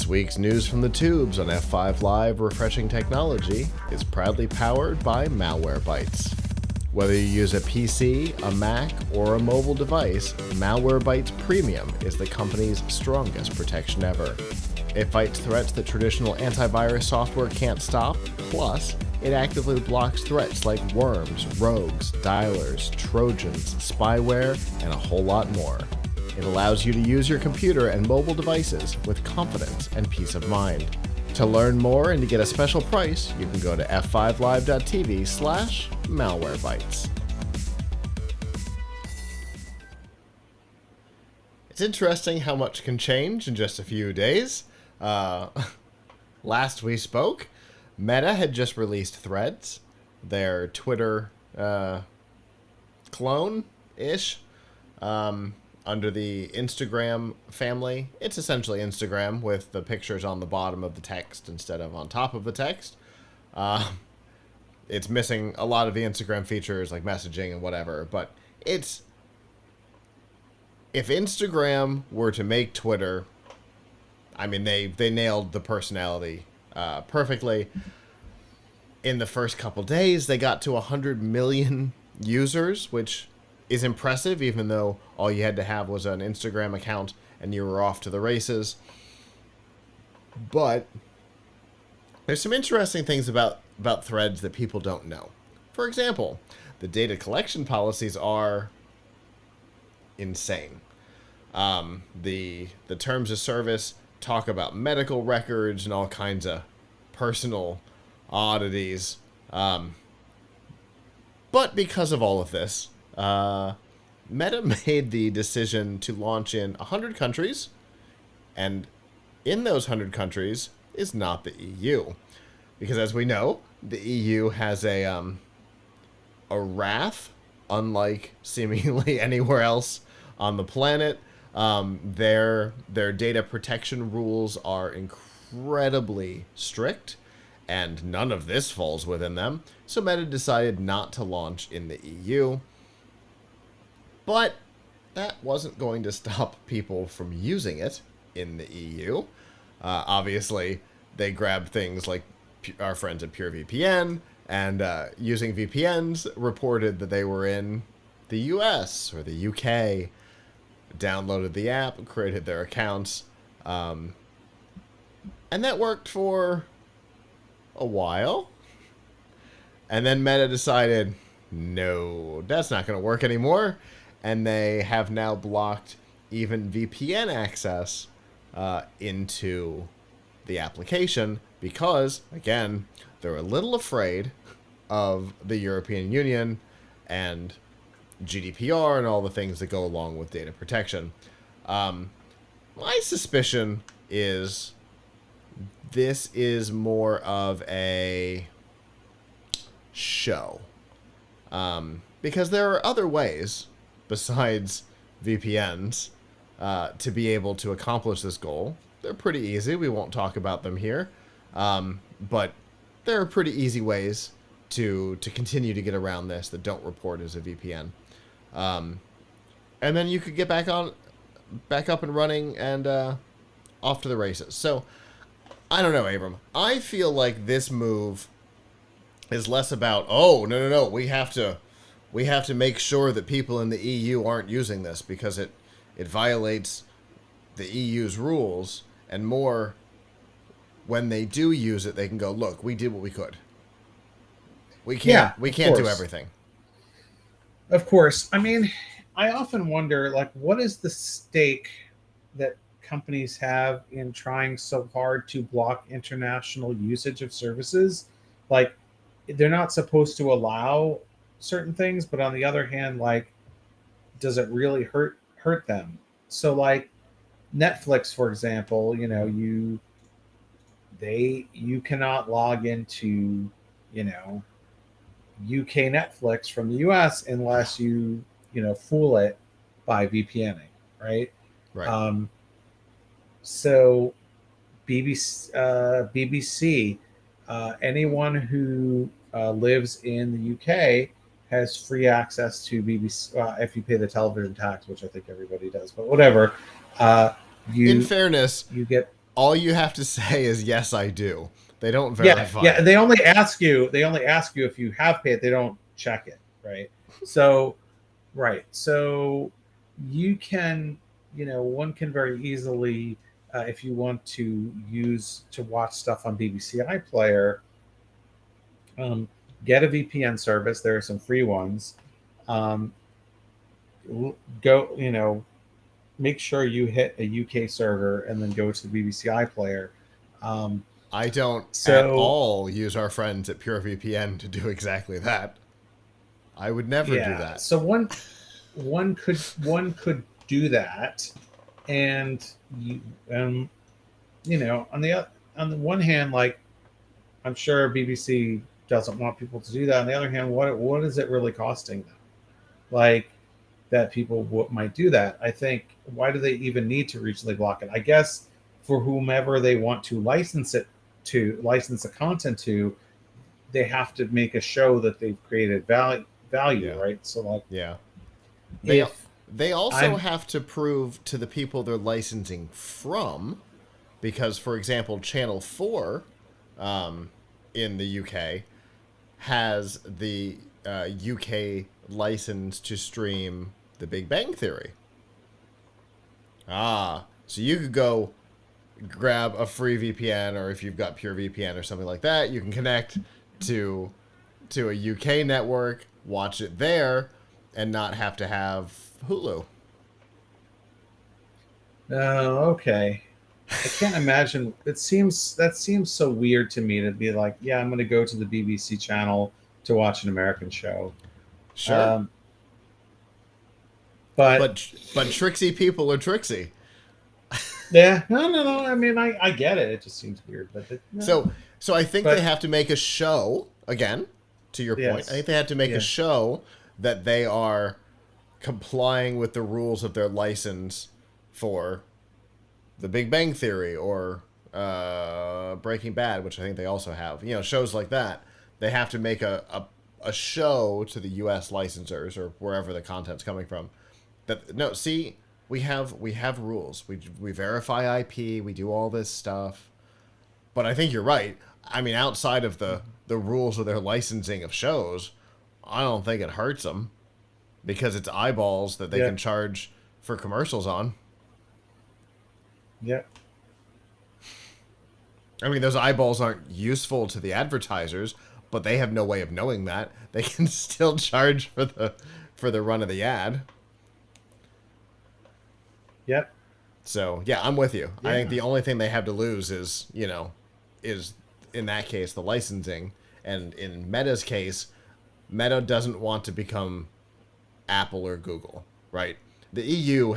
This week's news from the tubes on F5 Live Refreshing Technology is proudly powered by Malwarebytes. Whether you use a PC, a Mac, or a mobile device, Malwarebytes Premium is the company's strongest protection ever. It fights threats that traditional antivirus software can't stop, plus it actively blocks threats like worms, rogues, dialers, trojans, spyware, and a whole lot more. It allows you to use your computer and mobile devices with confidence and peace of mind. To learn more and to get a special price, you can go to f5live.tv/malwarebytes. It's interesting how much can change in just a few days. Last we spoke, Meta had just released Threads, their Twitter clone-ish, under the Instagram family. It's essentially Instagram with the pictures on the bottom of the text instead of on top of the text. It's missing a lot of the Instagram features like messaging and whatever, but it's... If Instagram were to make Twitter, I mean, they nailed the personality perfectly. In the first couple days, they got to 100 million users, which is impressive, even though all you had to have was an Instagram account and you were off to the races. But there's some interesting things about Threads that people don't know. For example, the data collection policies are insane. The terms of service talk about medical records and all kinds of personal oddities. But because of all of this, Meta made the decision to launch in 100 countries, and in those 100 countries is not the EU. Because as we know, the EU has a wrath, unlike seemingly anywhere else on the planet. Their data protection rules are incredibly strict, and none of this falls within them. So Meta decided not to launch in the EU. But that wasn't going to stop people from using it in the EU. Obviously, they grabbed things like our friends at PureVPN, and using VPNs, reported that they were in the US or the UK, downloaded the app, created their accounts, and that worked for a while. And then Meta decided, no, that's not going to work anymore. And they have now blocked even VPN access into the application because, again, they're a little afraid of the European Union and GDPR and all the things that go along with data protection. My suspicion is this is more of a show. Because there are other ways besides VPNs to be able to accomplish this goal. They're pretty easy. We won't talk about them here. But there are pretty easy ways to continue to get around this that don't report as a VPN. And then you could get back up and running and off to the races. So, I don't know, Abram. I feel like this move is less about, oh, no, we have to make sure that people in the EU aren't using this because it violates the EU's rules, and more, when they do use it, they can go, look, we did what we could. We can't do everything. Of course. I mean, I often wonder, like, what is the stake that companies have in trying so hard to block international usage of services? Like, they're not supposed to allow certain things, but on the other hand, like, does it really hurt them? So, like, Netflix, for example, you cannot log into, UK Netflix from the US unless you fool it by VPNing, right? Right. So BBC, anyone who lives in the UK has free access to BBC if you pay the television tax, which I think everybody does, but whatever. In fairness, you get all you have to say is yes, I do. They don't Yeah, verify yeah. it. They only ask you. They only ask you if you have paid. They don't check it, right? So, right. So, you can, one can very easily, if you want to watch stuff on BBC iPlayer, um, get a VPN service. There are some free ones. Um, go, make sure you hit a UK server and then go to the BBC iPlayer. Um, I don't at so all use our friends at PureVPN to do exactly that. I would never do yeah, that. so one could do that, and you on the one hand, like, I'm sure BBC doesn't want people to do that. On the other hand, what is it really costing them? Like, that people might do that. I think, why do they even need to regionally block it? I guess for whomever they want to license the content to, they have to make a show that they've created value, Yeah. right? So, like, Yeah. They if they also I'm have to prove to the people they're licensing from, because, for example, Channel 4 in the UK has the UK license to stream The Big Bang Theory. So you could go grab a free VPN, or if you've got Pure VPN or something like that, you can connect to a UK network, watch it there, and not have to have Hulu. Oh, okay. I can't imagine. That seems so weird to me, to be like, yeah, I'm going to go to the BBC channel to watch an American show. Sure, Um, but but tricksy people are tricksy. yeah, no. I mean, I get it. It just seems weird, but no. So I think they But have to make a show again. To your point, I yes, think they have to make a yeah, show that they are complying with the rules of their license for The Big Bang Theory or Breaking Bad, which I think they also have. Shows like that. They have to make a show to the U.S. licensors or wherever the content's coming from. That no, see, we have rules. We verify IP. We do all this stuff. But I think you're right. I mean, outside of the rules of their licensing of shows, I don't think it hurts them because it's eyeballs that they yeah, can charge for commercials on. yeah, I mean, those eyeballs aren't useful to the advertisers, but they have no way of knowing that. They can still charge for the run of the ad. yep, So yeah, I'm with you. I think yeah, the only thing they have to lose is in that case the licensing, and in Meta's case, Meta doesn't want to become Apple or Google, right? The EU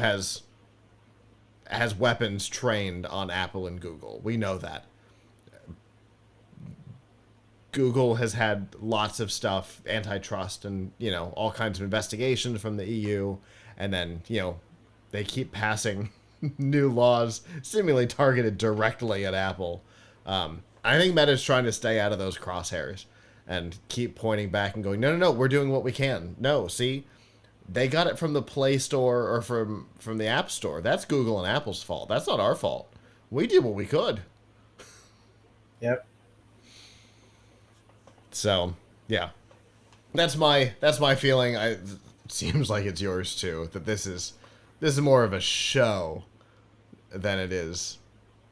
has weapons trained on Apple and Google. We know that. Google has had lots of stuff, antitrust, and all kinds of investigations from the EU, and then they keep passing new laws seemingly targeted directly at Apple. I think Meta's trying to stay out of those crosshairs and keep pointing back and going, no, we're doing what we can. No, see, they got it from the Play Store or from the App Store. That's Google and Apple's fault. That's not our fault. We did what we could. yep, So yeah, that's my feeling. It seems like it's yours too. That this is more of a show than it is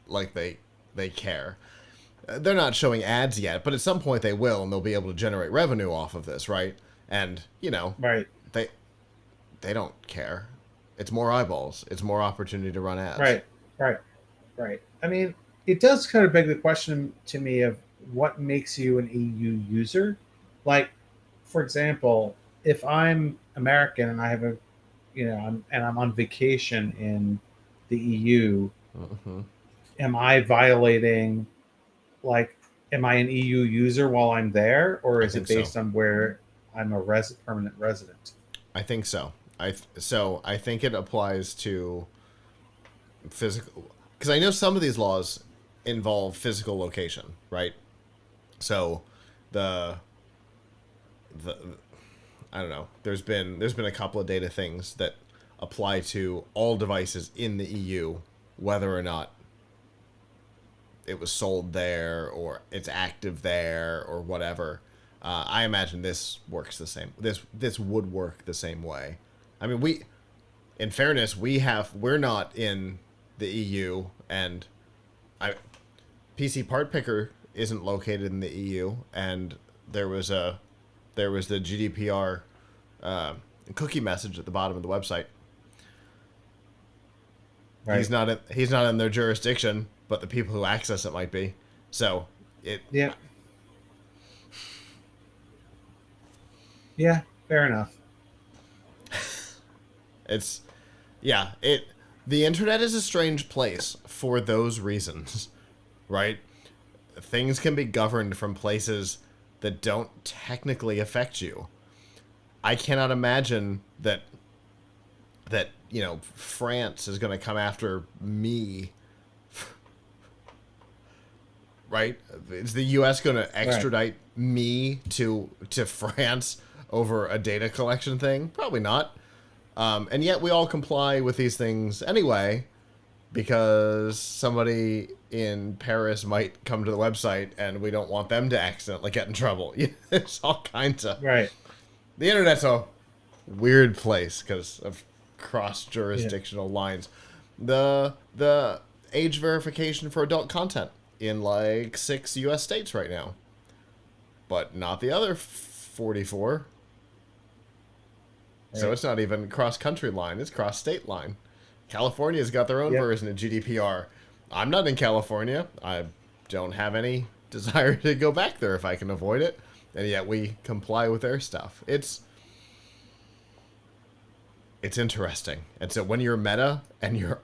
like they care. They're not showing ads yet, but at some point they will, and they'll be able to generate revenue off of this, right? And right, they don't care. It's more eyeballs. It's more opportunity to run ads. right, right, right. I mean, it does kind of beg the question to me of what makes you an EU user. Like, for example, if I'm American and I have I'm on vacation in the EU, Hmm. am I violating, like, am I an EU user while I'm there, or I is it think so. based on where I'm a permanent resident? I think so. I think it applies to physical, because I know some of these laws involve physical location, right? So the the I don't know. There's been a couple of data things that apply to all devices in the EU, whether or not it was sold there or it's active there or whatever. I imagine this works the same. This would work the same way. I mean, in fairness, we're not in the EU, and PC Part Picker isn't located in the EU, and there was the GDPR cookie message at the bottom of the website. Right. He's not in their jurisdiction, but the people who access it might be. So yeah. Yeah, fair enough. The internet is a strange place for those reasons, right? Things can be governed from places that don't technically affect you. I cannot imagine that France is going to come after me. Right? Is the U.S. going to extradite me to France over a data collection thing? Probably not. And yet we all comply with these things anyway, because somebody in Paris might come to the website and we don't want them to accidentally get in trouble. There's all kinds of... Right. The internet's a weird place because of cross-jurisdictional lines. The age verification for adult content in like 6 U.S. states right now, but not the other 44. Right. So it's not even cross-country line, it's cross-state line. California's got their own version of GDPR. I'm not in California. I don't have any desire to go back there if I can avoid it, and yet we comply with their stuff. It's interesting. And so when you're Meta and your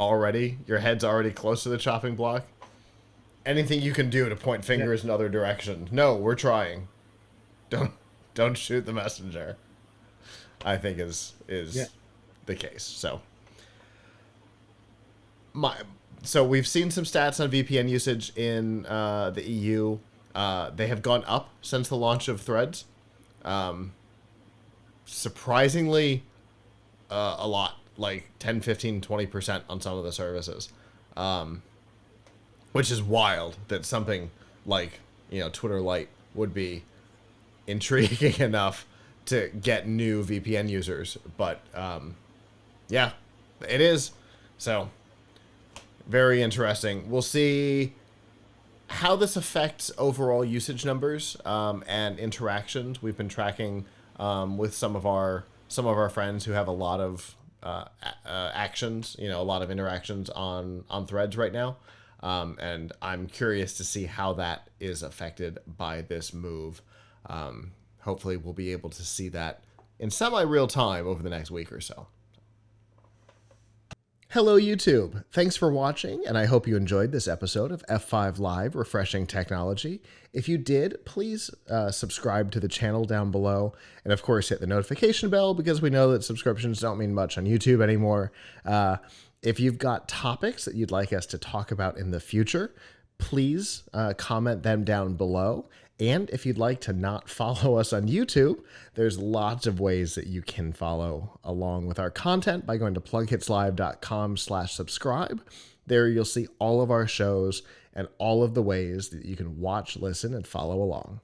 head's already close to the chopping block, anything you can do to point fingers in other directions. No, we're trying. Don't shoot the messenger, I think is the case. So we've seen some stats on VPN usage in the EU. They have gone up since the launch of Threads. Surprisingly, a lot, like 10, 15, 20% on some of the services. Which is wild that something like, Twitter Lite would be intriguing enough to get new VPN users. But, yeah, it is. So, very interesting. We'll see how this affects overall usage numbers and interactions. We've been tracking with some of our friends who have a lot of actions, a lot of interactions on Threads right now. And I'm curious to see how that is affected by this move. Hopefully we'll be able to see that in semi-real time over the next week or so. Hello, YouTube. Thanks for watching, and I hope you enjoyed this episode of F5 Live Refreshing Technology. If you did, please subscribe to the channel down below, and of course hit the notification bell, because we know that subscriptions don't mean much on YouTube anymore. If you've got topics that you'd like us to talk about in the future, please comment them down below. And if you'd like to not follow us on YouTube, there's lots of ways that you can follow along with our content by going to plughitslive.com/subscribe. There you'll see all of our shows and all of the ways that you can watch, listen, and follow along.